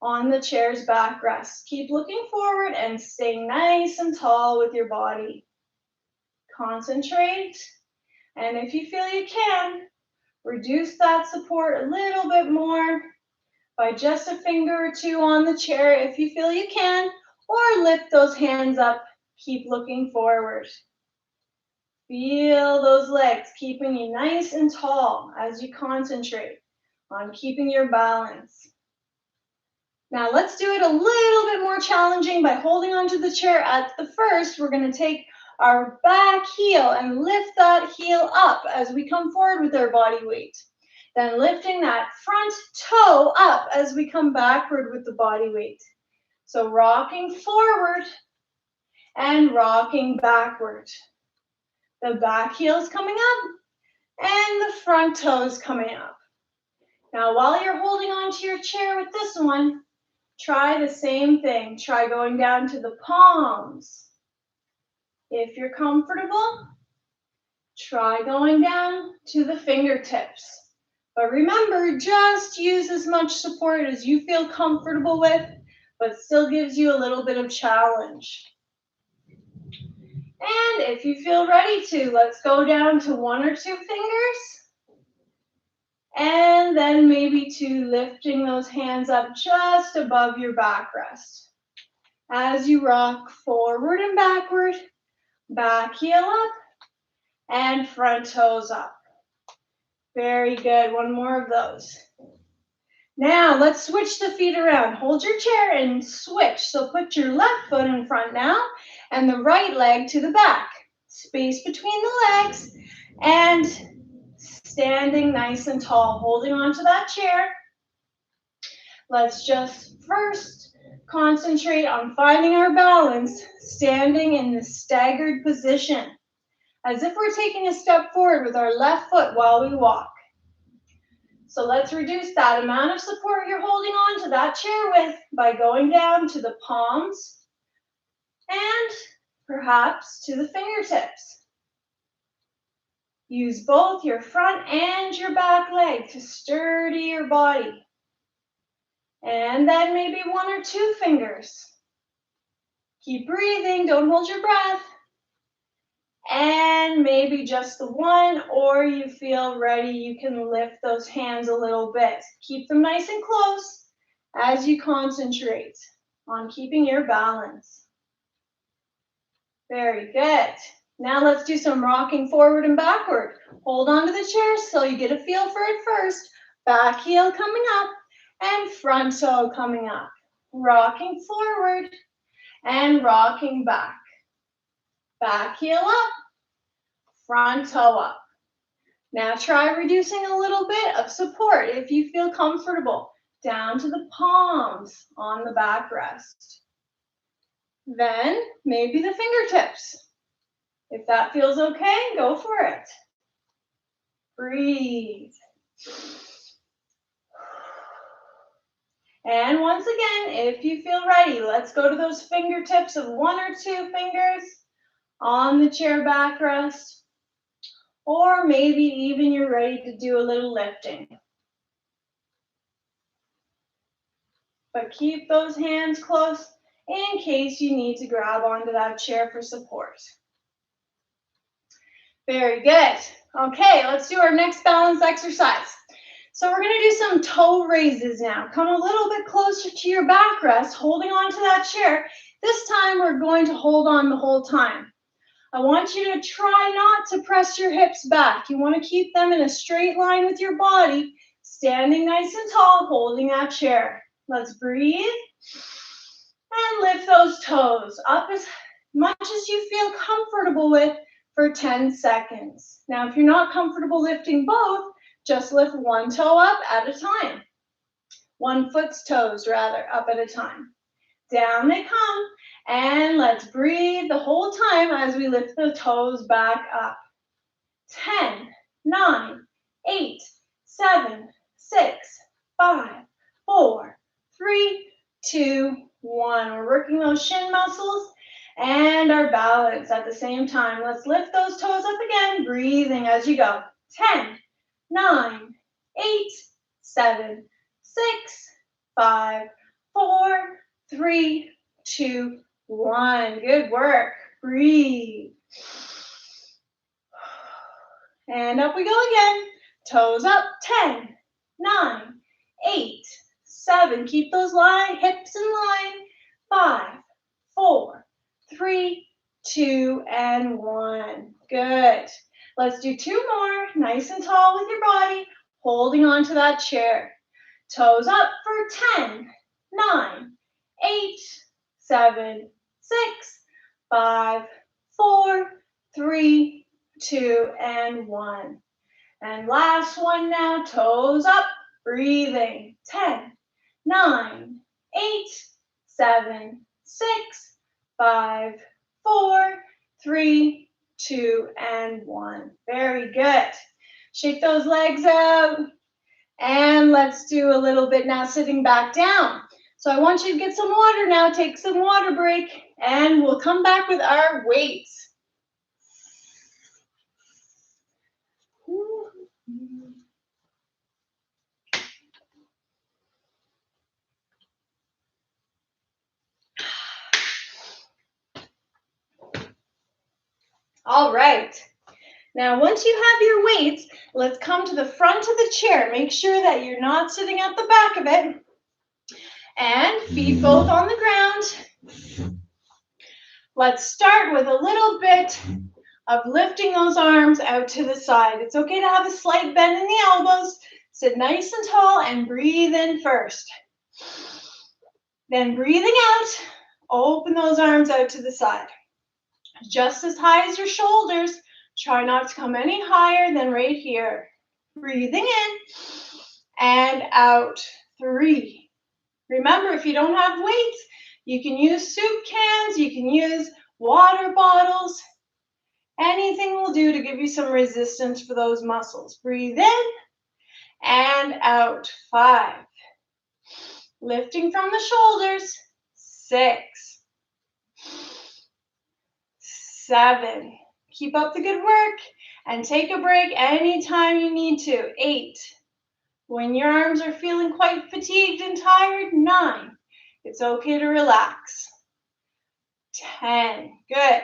on the chair's backrest. Keep looking forward and stay nice and tall with your body. Concentrate, and if you feel you can, reduce that support a little bit more by just a finger or two on the chair if you feel you can, or lift those hands up. Keep looking forward. Feel those legs keeping you nice and tall as you concentrate on keeping your balance. Now let's do it a little bit more challenging by holding onto the chair. At the first, we're going to take our back heel and lift that heel up as we come forward with our body weight. Then lifting that front toe up as we come backward with the body weight. So rocking forward and rocking backward. The back heel is coming up and the front toe is coming up. Now while you're holding onto your chair with this one, try the same thing. Try going down to the palms. If you're comfortable, try going down to the fingertips. But remember, just use as much support as you feel comfortable with, but still gives you a little bit of challenge. And if you feel ready to, let's go down to one or two fingers. And then maybe to lifting those hands up just above your backrest. As you rock forward and backward, back heel up, and front toes up. Very good. One more of those. Now, let's switch the feet around. Hold your chair and switch. So put your left foot in front now, and the right leg to the back. Space between the legs, and standing nice and tall, holding onto that chair. Let's just first concentrate on finding our balance, standing in the staggered position, as if we're taking a step forward with our left foot while we walk. So let's reduce that amount of support you're holding on to that chair with by going down to the palms and perhaps to the fingertips. Use both your front and your back leg to sturdy your body. And then maybe 1 or 2 fingers. Keep breathing, don't hold your breath. And maybe just the 1, or you feel ready, you can lift those hands a little bit. Keep them nice and close as you concentrate on keeping your balance. Very good. Now let's do some rocking forward and backward. Hold on to the chair so you get a feel for it first. Back heel coming up and front toe coming up. Rocking forward and rocking back. Back heel up, front toe up. Now try reducing a little bit of support if you feel comfortable, down to the palms on the backrest. Then maybe the fingertips. If that feels okay, go for it. Breathe. And once again, if you feel ready, let's go to those fingertips of 1 or 2 fingers on the chair backrest, or maybe even you're ready to do a little lifting. But keep those hands close in case you need to grab onto that chair for support. Very good. Okay, let's do our next balance exercise. So we're going to do some toe raises now. Come a little bit closer to your backrest, holding on to that chair. This time we're going to hold on the whole time. I want you to try not to press your hips back. You want to keep them in a straight line with your body, standing nice and tall, holding that chair. Let's breathe and lift those toes up as much as you feel comfortable with for 10 seconds. Now, if you're not comfortable lifting both, just lift 1 toe up at a time. 1 foot's toes, rather, up at a time. Down they come. And let's breathe the whole time as we lift the toes back up. 10, 9, 8, 7, 6, 5, 4, 3, 2, 1. We're working those shin muscles and our balance at the same time. Let's lift those toes up again, breathing as you go. 10, 9, 8, 7, 6, 5, 4, 3, 2, 1. Good work. Breathe. And up we go again. Toes up. 10, 9, 8, 7. Keep those hips in line. 5, 4, 3, 2, and 1. Good. Let's do 2 more. Nice and tall with your body, holding on to that chair. Toes up for 10, 9, 8, 7, 6, 5, 4, 3, 2, and 1. And last one now, toes up, breathing. 10, 9, 8, 7, 6, 5, 4, 3, 2, and 1. Very good. Shake those legs out. And let's do a little bit now sitting back down. So I want you to get some water now. Take some water break. And we'll come back with our weights. All right. Now, once you have your weights, let's come to the front of the chair. Make sure that you're not sitting at the back of it. And feet both on the ground. Let's start with a little bit of lifting those arms out to the side. It's okay to have a slight bend in the elbows. Sit nice and tall and breathe in first. Then breathing out, open those arms out to the side. Just as high as your shoulders. Try not to come any higher than right here. Breathing in and out. 3. Remember, if you don't have weights, you can use soup cans, you can use water bottles. Anything will do to give you some resistance for those muscles. Breathe in and out. 5. Lifting from the shoulders. 6. 7. Keep up the good work. And take a break anytime you need to. 8. When your arms are feeling quite fatigued and tired, 9. It's okay to relax. 10. Good.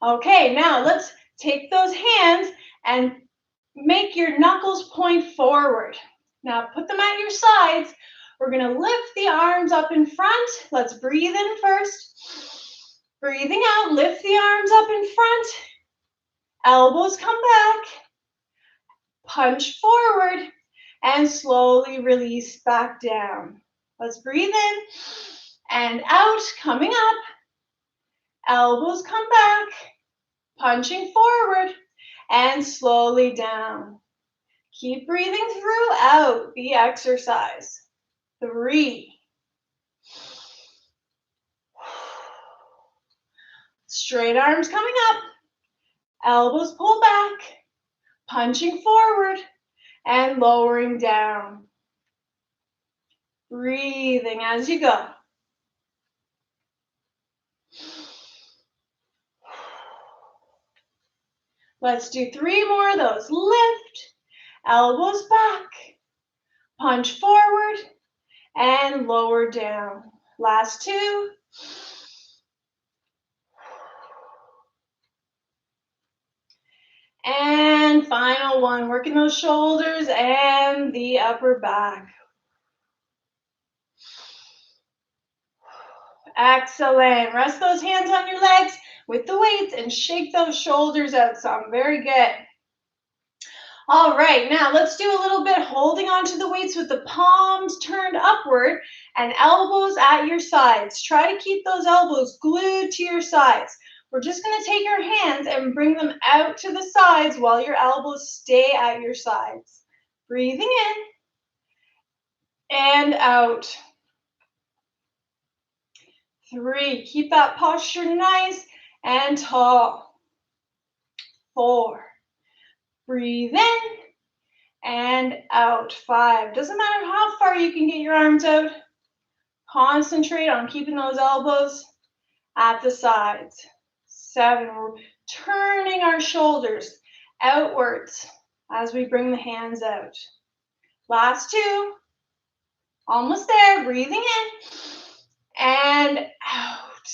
Okay, now let's take those hands and make your knuckles point forward. Now put them at your sides. We're going to lift the arms up in front. Let's breathe in first. Breathing out, lift the arms up in front. Elbows come back. Punch forward and slowly release back down. Let's breathe in and out, coming up. Elbows come back. Punching forward and slowly down. Keep breathing throughout the exercise. 3. Straight arms coming up. Elbows pull back. Punching forward and lowering down. Breathing as you go. Let's do 3 more of those. Lift, elbows back, punch forward, and lower down. Last 2. And final one, working those shoulders and the upper back. Excellent. Rest those hands on your legs with the weights and shake those shoulders out some. Very good. All right, now let's do a little bit holding onto the weights with the palms turned upward and elbows at your sides. Try to keep those elbows glued to your sides. We're just going to take our hands and bring them out to the sides while your elbows stay at your sides. Breathing in and out. 3, keep that posture nice and tall. 4, breathe in and out. 5, doesn't matter how far you can get your arms out. Concentrate on keeping those elbows at the sides. 7, we're turning our shoulders outwards as we bring the hands out. Last 2, almost there, breathing in and out.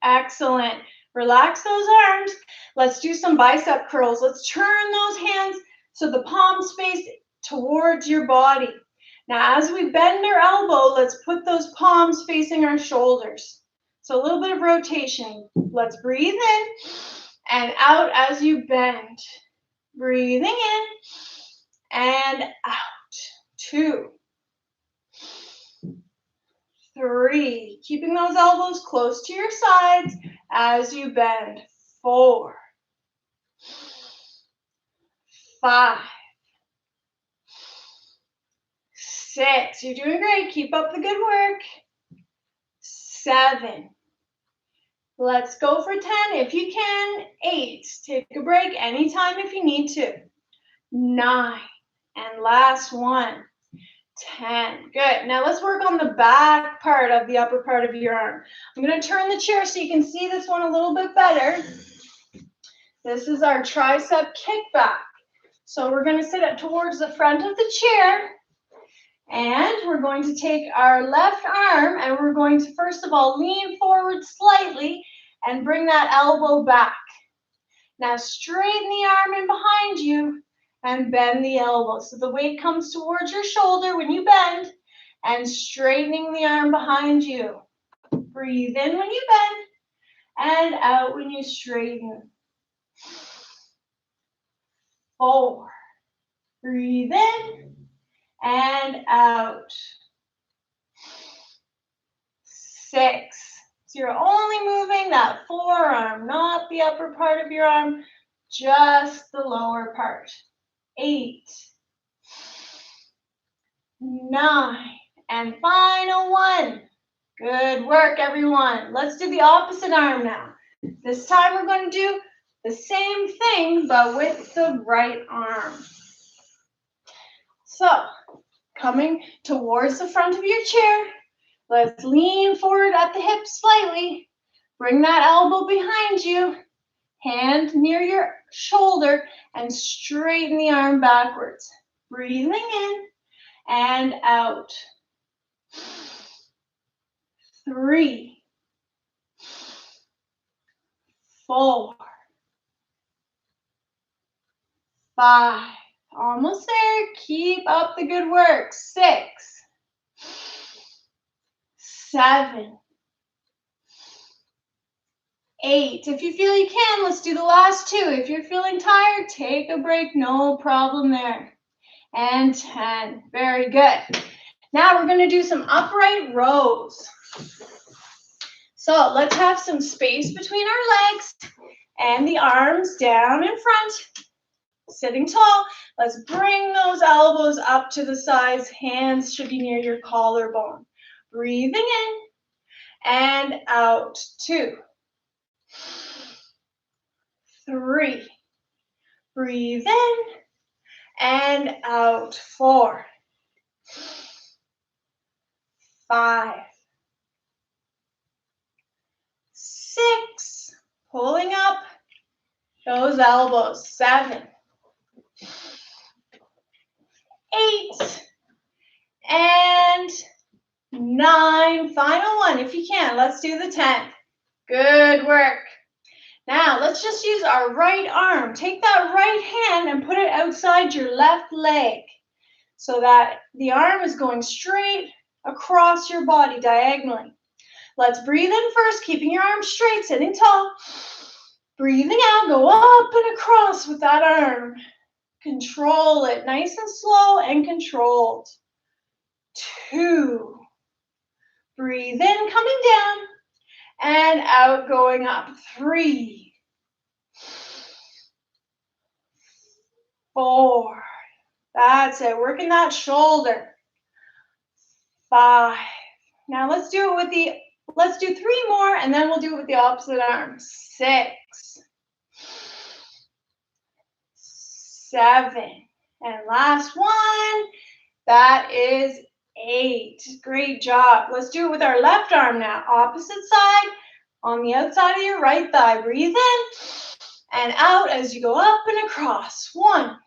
Excellent. Relax those arms. Let's do some bicep curls. Let's turn those hands so the palms face towards your body. Now, as we bend our elbow, let's put those palms facing our shoulders. So a little bit of rotation. Let's breathe in and out as you bend. Breathing in and out. 2, 3, keeping those elbows close to your sides as you bend. 4, 5, 6, you're doing great. Keep up the good work. 7, let's go for 10 if you can. 8, take a break anytime if you need to. 9, and last one. 10. Good. Now let's work on the back part of the upper part of your arm. I'm going to turn the chair so you can see this one a little bit better. This is our tricep kickback. So we're going to sit up towards the front of the chair. And we're going to take our left arm and we're going to first of all lean forward slightly and bring that elbow back. Now straighten the arm in behind you and bend the elbow. So the weight comes towards your shoulder when you bend and straightening the arm behind you. Breathe in when you bend and out when you straighten. 4, breathe in and out. 6, so you're only moving that forearm, not the upper part of your arm, just the lower part. 8, 9, and final 1. Good work, everyone. Let's do the opposite arm now. This time we're going to do the same thing, but with the right arm. So, coming towards the front of your chair, let's lean forward at the hips slightly. Bring that elbow behind you. Hand near your shoulder, and straighten the arm backwards. Breathing in and out. 3, 4, 5. Almost there. Keep up the good work. 6, 7, 8. If you feel you can, let's do the last 2. If you're feeling tired, take a break. No problem there. And 10. Very good. Now we're going to do some upright rows. So let's have some space between our legs and the arms down in front. Sitting tall. Let's bring those elbows up to the sides. Hands should be near your collarbone. Breathing in and out. 2, 3. Breathe in and out. 4, 5, 6. Pulling up those elbows. 7, 8, and 9. Final one, if you can. Let's do the 10. Good work. Now, let's just use our right arm. Take that right hand and put it outside your left leg so that the arm is going straight across your body diagonally. Let's breathe in first, keeping your arms straight, sitting tall. Breathing out, go up and across with that arm. Control it, nice and slow and controlled. 2. Breathe in, coming down, and out, going up. 3, 4. That's it, working that shoulder. 5. Now let's do 3 more, and then we'll do it with the opposite arm. 6, 7, and last one. That is 8. Great job. Let's do it with our left arm now. Opposite side, on the outside of your right thigh. Breathe in and out as you go up and across. 1,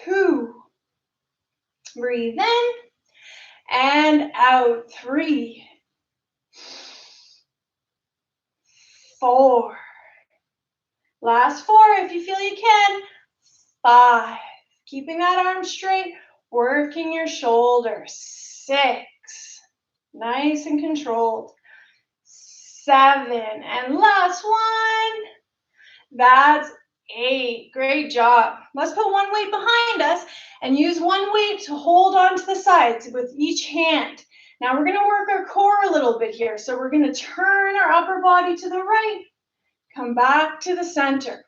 2. Breathe in and out. 3, 4. Last 4 if you feel you can. 5. Keeping that arm straight, working your shoulders. 6. Nice and controlled. 7. And last one. That's 8. Great job. Let's put one weight behind us and use one weight to hold on to the sides with each hand. Now we're going to work our core a little bit here. So we're going to turn our upper body to the right. Come back to the center.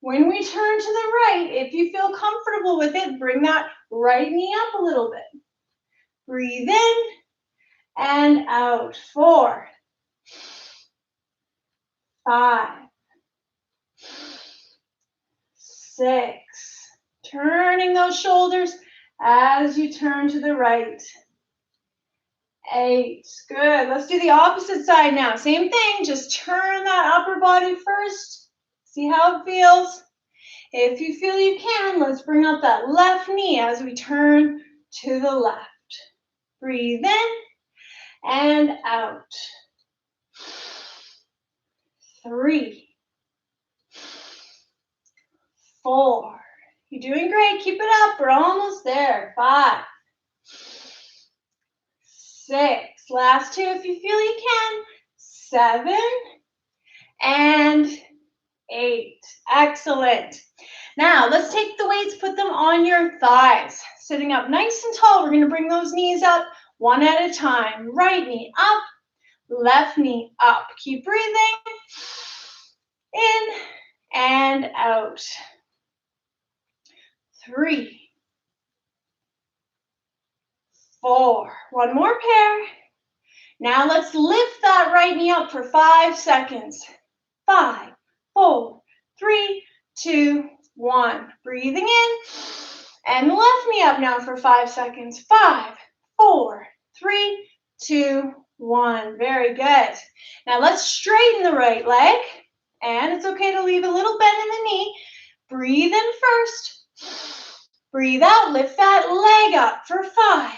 When we turn to the right, if you feel comfortable with it, bring that right knee up a little bit. Breathe in and out. 4, 5, 6. Turning those shoulders as you turn to the right. 8. Good. Let's do the opposite side now. Same thing. Just turn that upper body first. See how it feels. If you feel you can, let's bring up that left knee as we turn to the left. Breathe in and out. 3, 4. You're doing great. Keep it up. We're almost there. 5, 6. Last 2 if you feel you can. 7 and 8. Excellent. Now let's take the weights, put them on your thighs. Sitting up nice and tall, we're going to bring those knees up one at a time. Right knee up, left knee up. Keep breathing in and out. 3, 4. One more pair. Now let's lift that right knee up for 5 seconds. 5, 4, 3, 2, 1. Breathing in and left knee up now for 5 seconds. 5, 4, 3, 2, 1. Very good. Now let's straighten the right leg And it's okay to leave a little bend in the knee. Breathe in first. Breathe out. Lift that leg up for 5,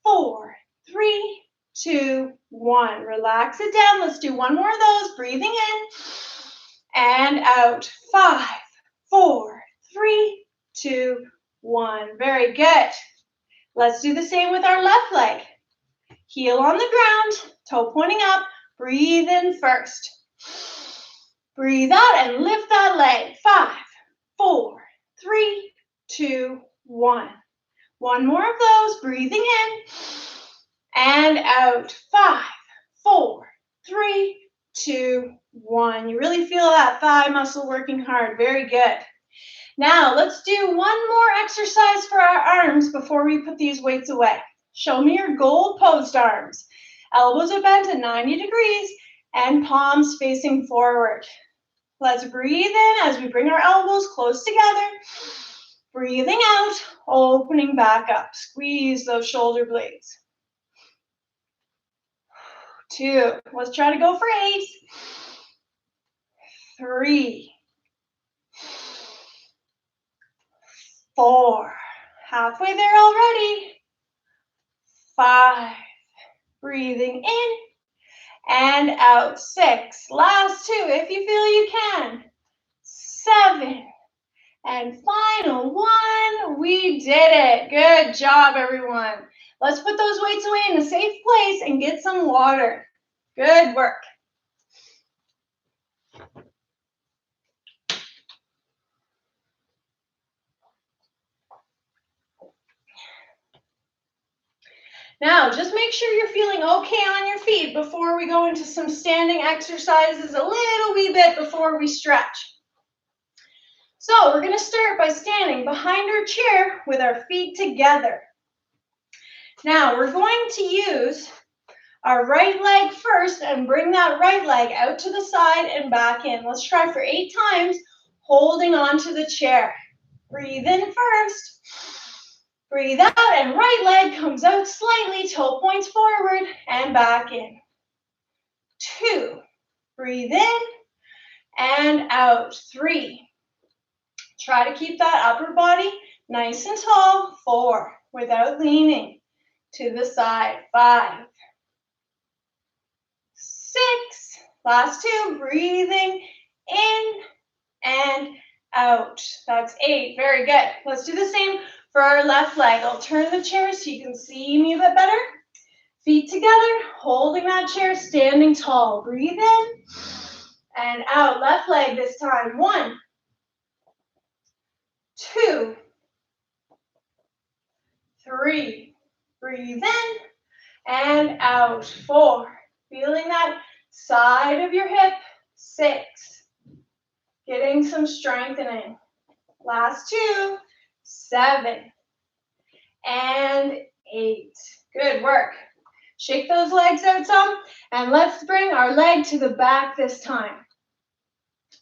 4, 3, 2, 1. Relax it down. Let's do one more of those. Breathing in and out. 5, 4, 3, 2, 1. Very good. Let's do the same with our left leg. Heel on the ground, toe pointing up. Breathe in first. Breathe out and lift that leg. 5, 4, 3, 2, 1. One more of those. Breathing in and out. 5, 4, 3, 2, 1. You really feel that thigh muscle working hard. Very good. Now let's do one more exercise for our arms before we put these weights away. Show me your gold posed arms. Elbows are bent at 90 degrees and palms facing forward. Let's breathe in as we bring our elbows close together. Breathing out, opening back up. Squeeze those shoulder blades. 2. Let's try to go for 8. 3. 4. Halfway there already. 5. Breathing in and out. 6. Last 2 if you feel you can. 7. And final 1. We did it. Good job, everyone. Let's put those weights away in a safe place and get some water. Good work. Now, just make sure you're feeling okay on your feet before we go into some standing exercises a little wee bit before we stretch. So we're going to start by standing behind our chair with our feet together. Now, we're going to use our right leg first and bring that right leg out to the side and back in. Let's try for 8 times, holding on to the chair. Breathe in first. Breathe out and right leg comes out slightly, toe points forward and back in. 2. Breathe in and out. 3. Try to keep that upper body nice and tall. 4. Without leaning to the side. 5. 6. Last 2. Breathing in and out. That's 8. Very good. Let's do the same for our left leg. I'll turn the chair so you can see me a bit better. Feet together, holding that chair, standing tall. Breathe in and out. Left leg this time. 1, 2, 3. Breathe in and out. 4. Feeling that side of your hip. 6. Getting some strengthening. Last 2. 7 and 8. Good work. Shake those legs out some, and let's bring our leg to the back this time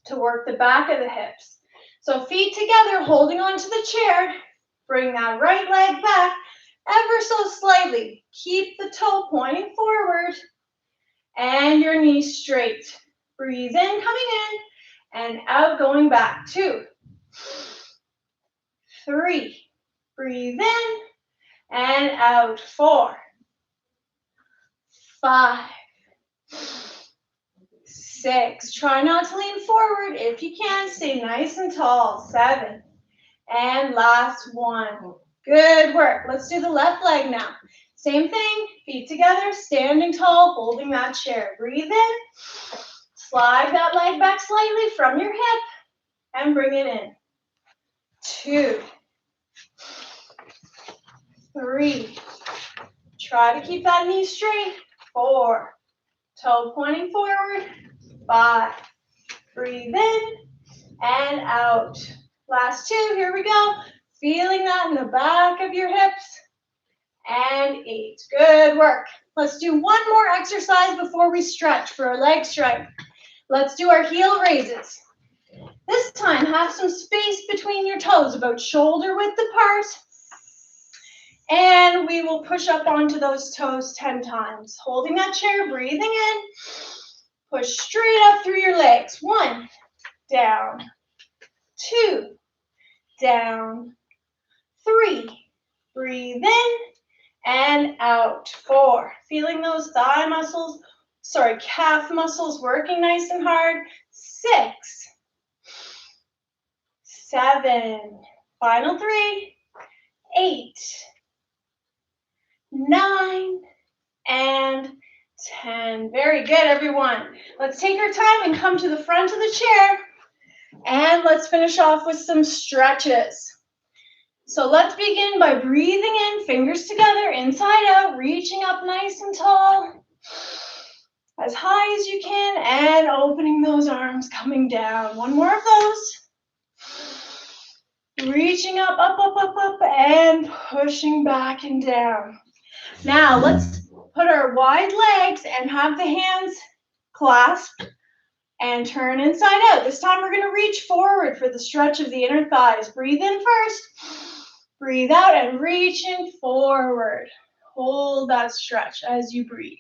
to work the back of the hips. So feet together, holding onto the chair. Bring that right leg back ever so slightly. Keep the toe pointing forward and your knees straight. Breathe in, coming in, and out, going back. 2, 3. Breathe in and out. 4, 5, 6. Try not to lean forward. If you can, stay nice and tall. 7. And last 1. Good work. Let's do the left leg now. Same thing. Feet together, standing tall, holding that chair. Breathe in. Slide that leg back slightly from your hip and bring it in. 2, 3. Try to keep that knee straight. 4. Toe pointing forward. 5. Breathe in and out. Last 2. Here we go. Feeling that in the back of your hips. And 8. Good work. Let's do one more exercise before we stretch for our leg strength. Let's do our heel raises. This time, have some space between your toes, about shoulder width apart. And we will push up onto those toes 10 times. Holding that chair, breathing in. Push straight up through your legs. 1, down, 2, down, 3, breathe in and out, 4. Feeling those thigh muscles, calf muscles working nice and hard, 6, 7, final 3, 8, 9, and 10. Very good, everyone. Let's take our time and come to the front of the chair, and let's finish off with some stretches. So let's begin by breathing in, fingers together, inside out, reaching up nice and tall, as high as you can, and opening those arms, coming down. One more of those. Reaching up, up, up, up, up, and pushing back and down. Now let's put our wide legs and have the hands clasped and turn inside out. This time we're going to reach forward for the stretch of the inner thighs. Breathe in first, breathe out, and reaching forward. Hold that stretch as you breathe.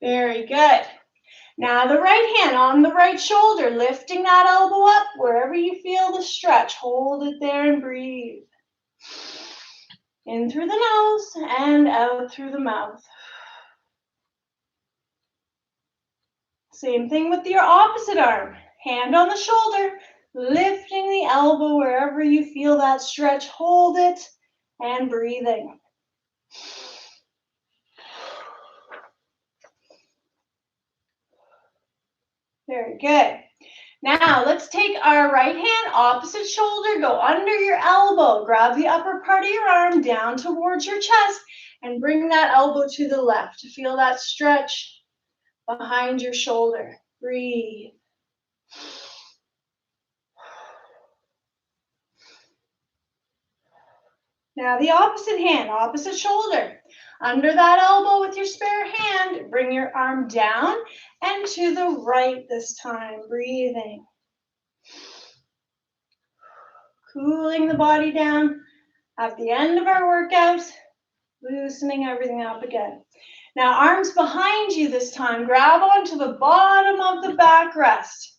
Very good. Now the right hand on the right shoulder, lifting that elbow up wherever you feel the stretch. Hold it there and breathe. In through the nose and out through the mouth. Same thing with your opposite arm. Hand on the shoulder, lifting the elbow wherever you feel that stretch. Hold it and breathing. Very good. Now let's take our right hand, opposite shoulder, go under your elbow. Grab the upper part of your arm down towards your chest and bring that elbow to the left to feel that stretch behind your shoulder. Breathe. Now the opposite hand, opposite shoulder. Under that elbow with your spare hand, bring your arm down and to the right this time, breathing. Cooling the body down at the end of our workouts, loosening everything up again. Now arms behind you this time, grab onto the bottom of the backrest.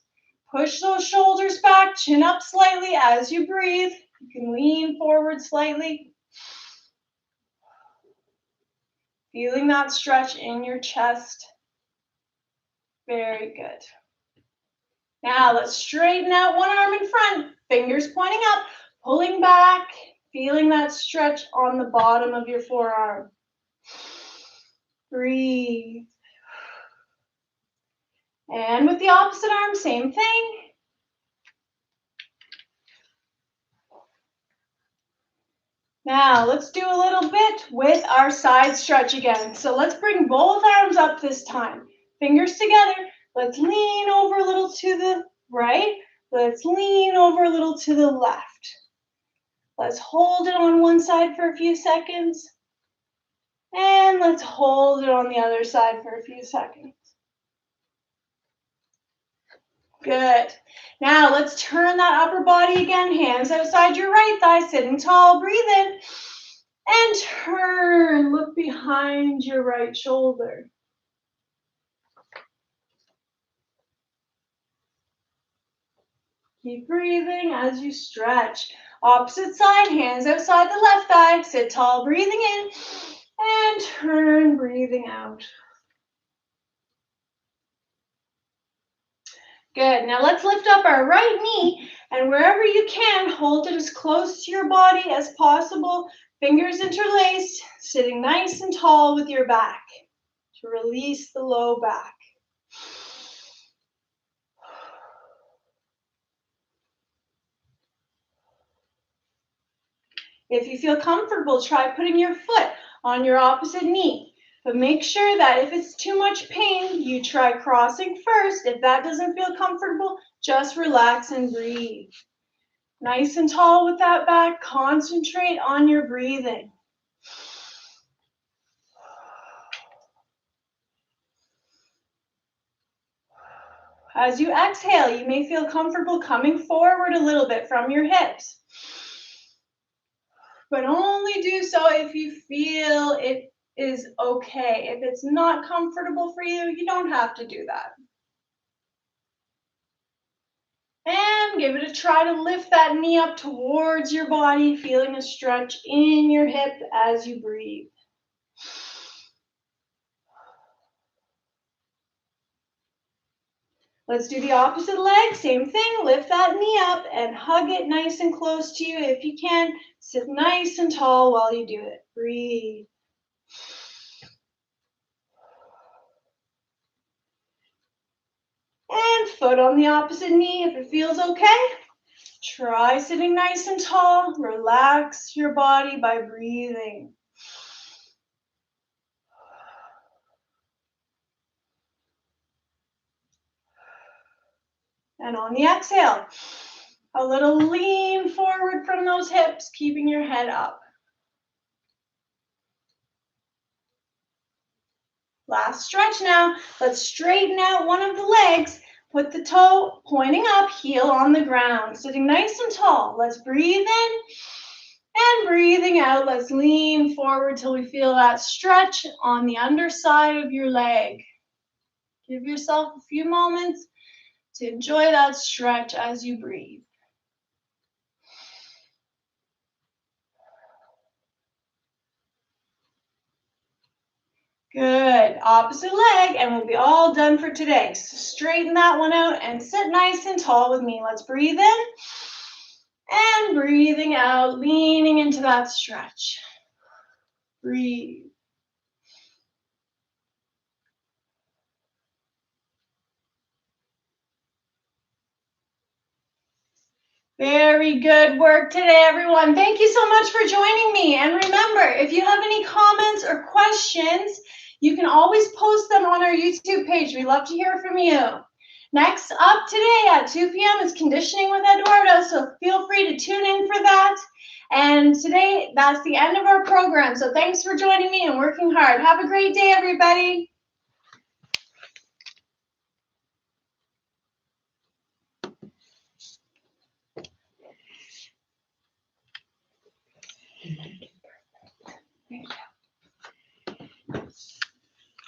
Push those shoulders back, chin up slightly as you breathe. You can lean forward slightly. Feeling that stretch in your chest. Very good. Now let's straighten out one arm in front, fingers pointing up, pulling back, feeling that stretch on the bottom of your forearm. Breathe. And with the opposite arm, same thing. Now let's do a little bit with our side stretch again. So let's bring both arms up this time. Fingers together. Let's lean over a little to the right. Let's lean over a little to the left. Let's hold it on one side for a few seconds. And let's hold it on the other side for a few seconds. Good. Now let's turn that upper body again. Hands outside your right thigh, sitting tall. Breathe in and turn. Look behind your right shoulder. Keep breathing as you stretch. Opposite side, hands outside the left thigh. Sit tall, breathing in and turn, breathing out. Good. Now let's lift up our right knee, and wherever you can, hold it as close to your body as possible. Fingers interlaced, sitting nice and tall with your back to release the low back. If you feel comfortable, try putting your foot on your opposite knee. But make sure that if it's too much pain, you try crossing first. If that doesn't feel comfortable, just relax and breathe. Nice and tall with that back. Concentrate on your breathing. As you exhale, you may feel comfortable coming forward a little bit from your hips. But only do so if you feel it is okay. If it's not comfortable for you, you don't have to do that. And give it a try to lift that knee up towards your body, feeling a stretch in your hip as you breathe. Let's do the opposite leg, same thing. Lift that knee up and hug it nice and close to you. If you can, sit nice and tall while you do it. Breathe. And foot on the opposite knee if it feels okay. Try sitting nice and tall. Relax your body by breathing. And on the exhale, a little lean forward from those hips, keeping your head up. Last stretch now. Let's straighten out one of the legs. Put the toe pointing up, heel on the ground. Sitting nice and tall. Let's breathe in and breathing out. Let's lean forward till we feel that stretch on the underside of your leg. Give yourself a few moments to enjoy that stretch as you breathe. Good. Opposite leg, and we'll be all done for today. So straighten that one out and sit nice and tall with me. Let's breathe in and breathing out, leaning into that stretch. Breathe. Very good work today, everyone. Thank you so much for joining me. And remember, if you have any comments or questions, you can always post them on our YouTube page. We love to hear from you. Next up today at 2 p.m. is Conditioning with Eduardo, so feel free to tune in for that. And today, that's the end of our program. So thanks for joining me and working hard. Have a great day, everybody.